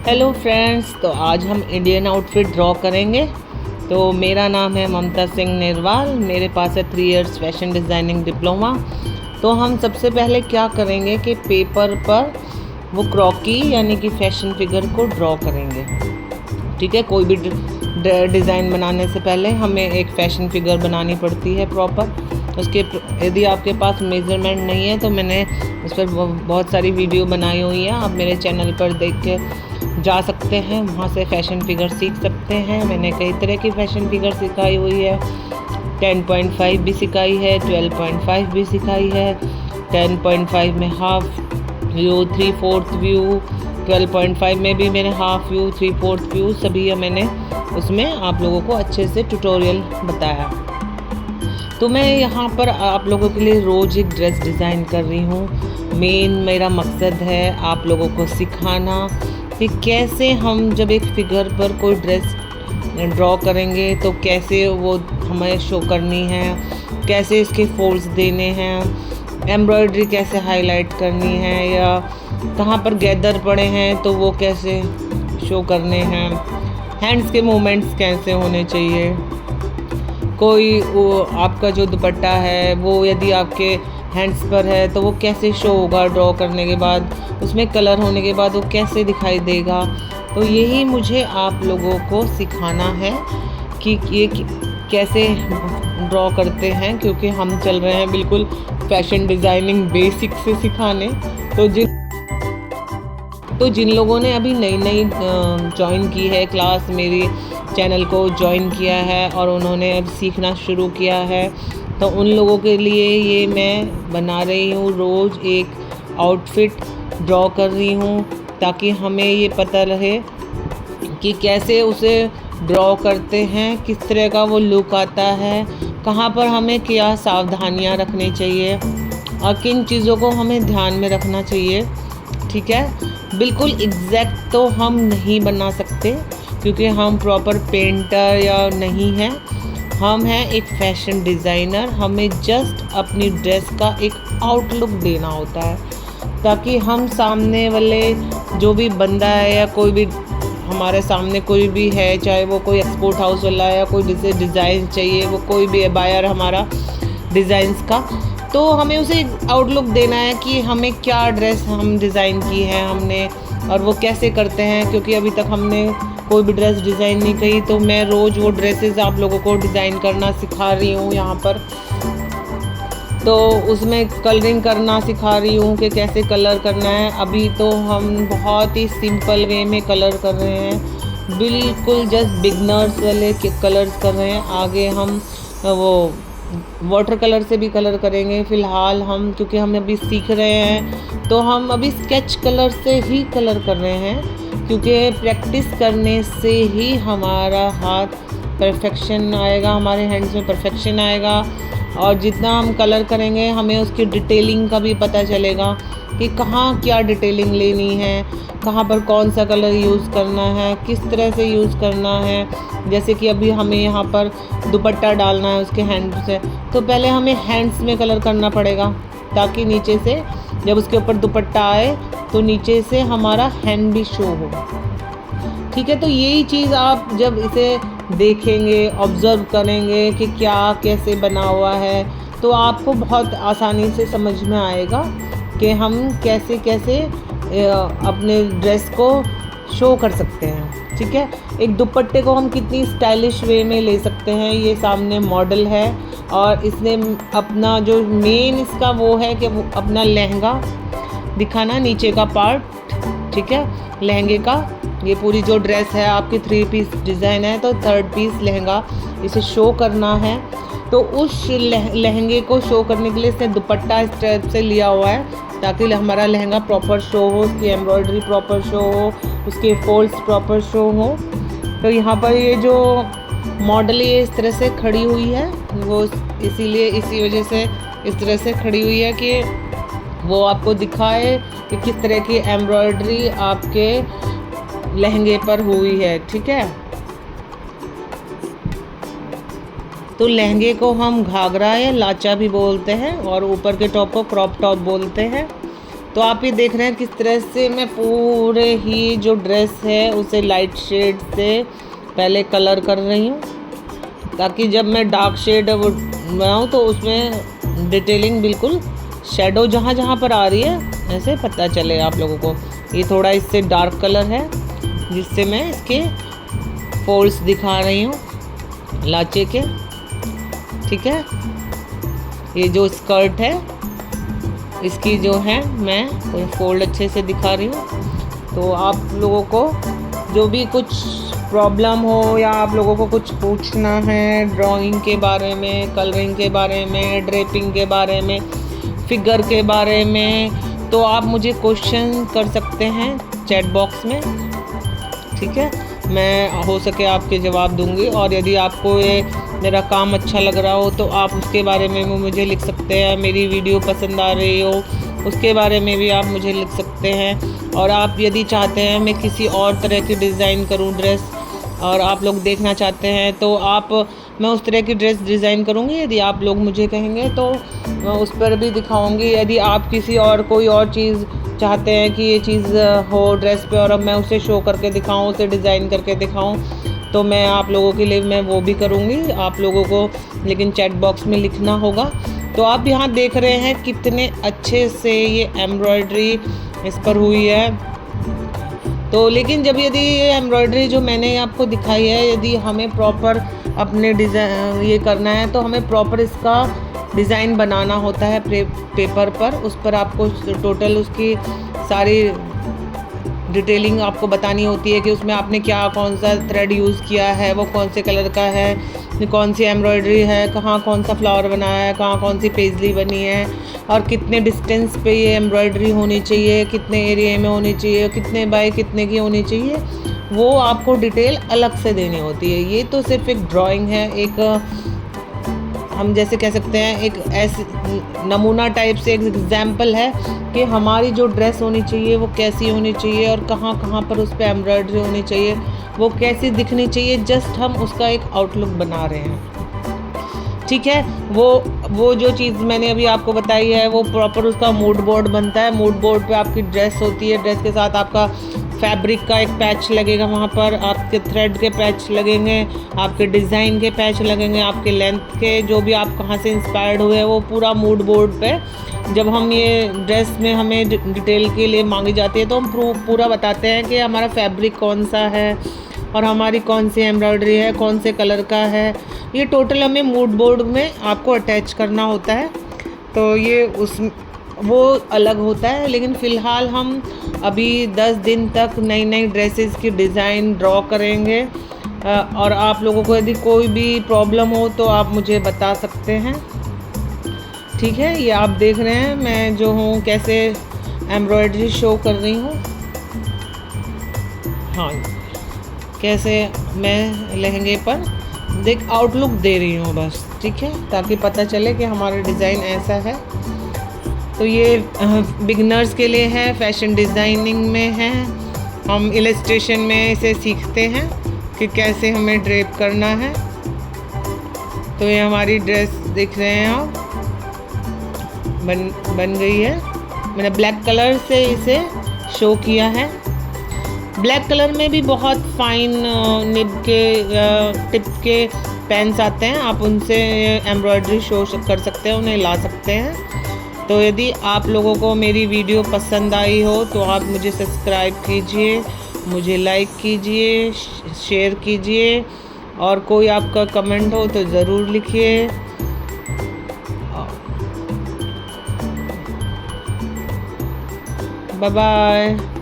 Hello friends, तो आज हम इंडियन आउटफिट ड्रॉ करेंगे। तो मेरा नाम है ममता सिंह निर्वाल, मेरे पास है 3 इयर्स फैशन डिज़ाइनिंग डिप्लोमा। तो हम सबसे पहले क्या करेंगे कि पेपर पर वो क्रॉकी यानी कि फैशन फिगर को ड्रॉ करेंगे। ठीक है, कोई भी डिज़ाइन बनाने से पहले हमें एक फ़ैशन फिगर बनानी पड़ती है प्रॉपर। उसके यदि आपके पास मेज़रमेंट नहीं है तो मैंने उस पर बहुत सारी वीडियो बनाई हुई है, आप मेरे चैनल पर देख के जा सकते हैं, वहाँ से फ़ैशन फिगर सीख सकते हैं। मैंने कई तरह की फ़ैशन फिगर सिखाई हुई है, 10.5 भी सिखाई है, 12.5 भी सिखाई है। 10.5 में हाफ व्यू, 3/4 व्यू, 12.5 में भी मैंने हाफ व्यू, 3/4 व्यू सभी मैंने उसमें आप लोगों को अच्छे से ट्यूटोरियल बताया। तो मैं यहाँ पर आप लोगों के लिए रोज़ एक ड्रेस डिज़ाइन कर रही हूँ। मेन मेरा मकसद है आप लोगों को सिखाना कि कैसे हम जब एक फिगर पर कोई ड्रेस ड्रॉ करेंगे तो कैसे वो हमें शो करनी है, कैसे इसके फोल्ड्स देने हैं, एम्ब्रॉयडरी कैसे हाईलाइट करनी है, या कहाँ पर गैदर पड़े हैं तो वो कैसे शो करने हैं, हैंड्स के मूवमेंट्स कैसे होने चाहिए, कोई वो आपका जो दुपट्टा है वो यदि आपके हैंड्स पर है तो वो कैसे शो होगा ड्रॉ करने के बाद, उसमें कलर होने के बाद वो कैसे दिखाई देगा। तो यही मुझे आप लोगों को सिखाना है कि ये कैसे ड्रॉ करते हैं, क्योंकि हम चल रहे हैं बिल्कुल फैशन डिज़ाइनिंग बेसिक से सिखाने। तो जिन लोगों ने अभी नई ज्वाइन की है क्लास, मेरी चैनल को ज्वाइन किया है और उन्होंने अब सीखना शुरू किया है, तो उन लोगों के लिए ये मैं बना रही हूँ, रोज़ एक आउटफिट ड्रॉ कर रही हूँ ताकि हमें ये पता रहे कि कैसे उसे ड्रॉ करते हैं, किस तरह का वो लुक आता है, कहाँ पर हमें क्या सावधानियाँ रखनी चाहिए और किन चीज़ों को हमें ध्यान में रखना चाहिए। ठीक है, बिल्कुल एग्जैक्ट तो हम नहीं बना सकते क्योंकि हम प्रॉपर पेंटर या नहीं हैं, हम हैं एक फैशन डिज़ाइनर। हमें जस्ट अपनी ड्रेस का एक आउटलुक देना होता है ताकि हम सामने वाले जो भी बंदा है या कोई भी हमारे सामने कोई भी है, चाहे वो कोई एक्सपोर्ट हाउस वाला है या कोई जिसे डिज़ाइन चाहिए, वो कोई भी बायर हमारा डिज़ाइंस का, तो हमें उसे आउटलुक देना है कि हमें क्या ड्रेस हम डिज़ाइन की है हमने और वो कैसे करते हैं। क्योंकि अभी तक हमने कोई भी ड्रेस डिज़ाइन नहीं की, तो मैं रोज़ वो ड्रेसेस आप लोगों को डिज़ाइन करना सिखा रही हूँ यहाँ पर। तो उसमें कलरिंग करना सिखा रही हूँ कि कैसे कलर करना है। अभी तो हम बहुत ही सिंपल वे में कलर कर रहे हैं, बिल्कुल जस्ट बिगनर्स वाले कलर्स कर रहे हैं। आगे हम वो वाटर कलर से भी कलर करेंगे। फ़िलहाल हम क्योंकि हम अभी सीख रहे हैं तो हम अभी स्केच कलर से ही कलर कर रहे हैं, क्योंकि प्रैक्टिस करने से ही हमारा हाथ परफेक्शन आएगा, हमारे हैंड्स में परफेक्शन आएगा और जितना हम कलर करेंगे हमें उसकी डिटेलिंग का भी पता चलेगा कि कहाँ क्या डिटेलिंग लेनी है, कहाँ पर कौन सा कलर यूज़ करना है, किस तरह से यूज़ करना है। जैसे कि अभी हमें यहाँ पर दुपट्टा डालना है उसके हैंड से, तो पहले हमें हैंड्स में कलर करना पड़ेगा ताकि नीचे से जब उसके ऊपर दुपट्टा आए तो नीचे से हमारा हैंड भी शो हो। ठीक है, तो यही चीज़ आप जब इसे देखेंगे, ऑब्ज़र्व करेंगे कि क्या कैसे बना हुआ है, तो आपको बहुत आसानी से समझ में आएगा कि हम कैसे कैसे अपने ड्रेस को शो कर सकते हैं। ठीक है, एक दुपट्टे को हम कितनी स्टाइलिश वे में ले सकते हैं। ये सामने मॉडल है और इसने अपना जो मेन इसका वो है कि वो अपना लहंगा दिखाना, नीचे का पार्ट। ठीक है, लहंगे का ये पूरी जो ड्रेस है आपकी 3 पीस डिज़ाइन है, तो 3rd पीस लहंगा इसे शो करना है। तो उस लहंगे को शो करने के लिए इसने दुपट्टा इस टाइप से लिया हुआ है ताकि हमारा लहंगा प्रॉपर शो हो, उसकी एम्ब्रॉयडरी प्रॉपर शो हो, उसके फोल्ड्स प्रॉपर शो हो। तो यहाँ पर ये जो मॉडल ये इस तरह से खड़ी हुई है, वो इसीलिए इसी वजह से इस तरह से खड़ी हुई है कि वो आपको दिखाए कि किस तरह की एम्ब्रॉयडरी आपके लहंगे पर हुई है। ठीक है, तो लहंगे को हम घाघरा या लाचा भी बोलते हैं और ऊपर के टॉप को क्रॉप टॉप बोलते हैं। तो आप ये देख रहे हैं किस तरह से मैं पूरे ही जो ड्रेस है उसे लाइट शेड से पहले कलर कर रही हूँ, ताकि जब मैं डार्क शेड बनाऊँ तो उसमें डिटेलिंग बिल्कुल शेडो जहाँ जहाँ पर आ रही है ऐसे पता चले आप लोगों को। ये थोड़ा इससे डार्क कलर है जिससे मैं इसके फोल्ड्स दिखा रही हूँ लाचे के। ठीक है, ये जो स्कर्ट है इसकी जो है मैं फोल्ड अच्छे से दिखा रही हूँ। तो आप लोगों को जो भी कुछ प्रॉब्लम हो या आप लोगों को कुछ पूछना है ड्राइंग के बारे में, कलरिंग के बारे में, ड्रेपिंग के बारे में, फिगर के बारे में, तो आप मुझे क्वेश्चन कर सकते हैं चैट बॉक्स में। ठीक है, मैं हो सके आपके जवाब दूंगी। और यदि आपको ये मेरा काम अच्छा लग रहा हो तो आप उसके बारे में भी मुझे लिख सकते हैं। मेरी वीडियो पसंद आ रही हो उसके बारे में भी आप मुझे लिख सकते हैं। और आप यदि चाहते हैं मैं किसी और तरह की डिज़ाइन करूं ड्रेस और आप लोग देखना चाहते हैं तो मैं उस तरह की ड्रेस डिज़ाइन करूंगी। यदि आप लोग मुझे कहेंगे तो मैं उस पर भी दिखाऊंगी। यदि आप किसी और कोई और चीज़ चाहते हैं कि ये चीज़ हो ड्रेस पे और अब मैं उसे शो करके दिखाऊं, उसे डिज़ाइन करके दिखाऊं, तो मैं आप लोगों के लिए मैं वो भी करूँगी। आप लोगों को लेकिन चैट बॉक्स में लिखना होगा। तो आप यहाँ देख रहे हैं कितने अच्छे से ये एम्ब्रॉयडरी इस पर हुई है। तो लेकिन जब यदि ये एम्ब्रॉयडरी जो मैंने आपको दिखाई है यदि हमें प्रॉपर अपने डिज़ाइन ये करना है तो हमें प्रॉपर इसका डिज़ाइन बनाना होता है पेपर पर। उस पर आपको टोटल उसकी सारी डिटेलिंग आपको बतानी होती है कि उसमें आपने क्या कौन सा थ्रेड यूज़ किया है, वो कौन से कलर का है, कौन सी एम्ब्रॉयडरी है, कहाँ कौन सा फ्लावर बनाया है, कहाँ कौन सी पेजली बनी है और कितने डिस्टेंस पे ये एम्ब्रॉयडरी होनी चाहिए, कितने एरिया में होनी चाहिए, कितने बाय कितने की होनी चाहिए, वो आपको डिटेल अलग से देनी होती है। ये तो सिर्फ एक ड्राइंग है, एक हम जैसे कह सकते हैं एक ऐसे नमूना टाइप से एक एग्जाम्पल है कि हमारी जो ड्रेस होनी चाहिए वो कैसी होनी चाहिए और कहाँ कहाँ पर उस पर एम्ब्रॉयडरी होनी चाहिए, वो कैसी दिखनी चाहिए। जस्ट हम उसका एक आउटलुक बना रहे हैं। ठीक है, वो जो चीज़ मैंने अभी आपको बताई है वो प्रॉपर उसका मूड बोर्ड बनता है। मूड बोर्ड पे आपकी ड्रेस होती है, ड्रेस के साथ आपका फैब्रिक का एक पैच लगेगा, वहाँ पर आपके थ्रेड के पैच लगेंगे, आपके डिज़ाइन के पैच लगेंगे, आपके लेंथ के जो भी आप कहाँ से इंस्पायर्ड हुए वो पूरा मूड बोर्ड पे जब हम ये ड्रेस में हमें डिटेल के लिए मांगी जाती है तो हम पूरा बताते हैं कि हमारा फैब्रिक कौन सा है और हमारी कौन सी एम्ब्रॉयडरी है, कौन से कलर का है। ये टोटल हमें मूड बोर्ड में आपको अटैच करना होता है। तो ये वो अलग होता है। लेकिन फ़िलहाल हम अभी 10 दिन तक नई नई ड्रेसेस की डिज़ाइन ड्रॉ करेंगे। और आप लोगों को यदि कोई भी प्रॉब्लम हो तो आप मुझे बता सकते हैं। ठीक है, ये आप देख रहे हैं मैं जो हूँ कैसे एम्ब्रॉयडरी शो कर रही हूँ। हाँ, कैसे मैं लहंगे पर आउटलुक दे रही हूँ बस। ठीक है, ताकि पता चले कि हमारा डिज़ाइन ऐसा है। तो ये बिगनर्स के लिए है, फैशन डिज़ाइनिंग में है, हम इलस्ट्रेशन में इसे सीखते हैं कि कैसे हमें ड्रेप करना है। तो ये हमारी ड्रेस देख रहे हैं आप बन गई है। मैंने ब्लैक कलर से इसे शो किया है। ब्लैक कलर में भी बहुत फाइन निब के टिप के पेन्स आते हैं, आप उनसे एम्ब्रॉयडरी शो कर सकते हैं, उन्हें ला सकते हैं। तो यदि आप लोगों को मेरी वीडियो पसंद आई हो तो आप मुझे सब्सक्राइब कीजिए, मुझे लाइक कीजिए, शेयर कीजिए और कोई आपका कमेंट हो तो ज़रूर लिखिए। Bye bye.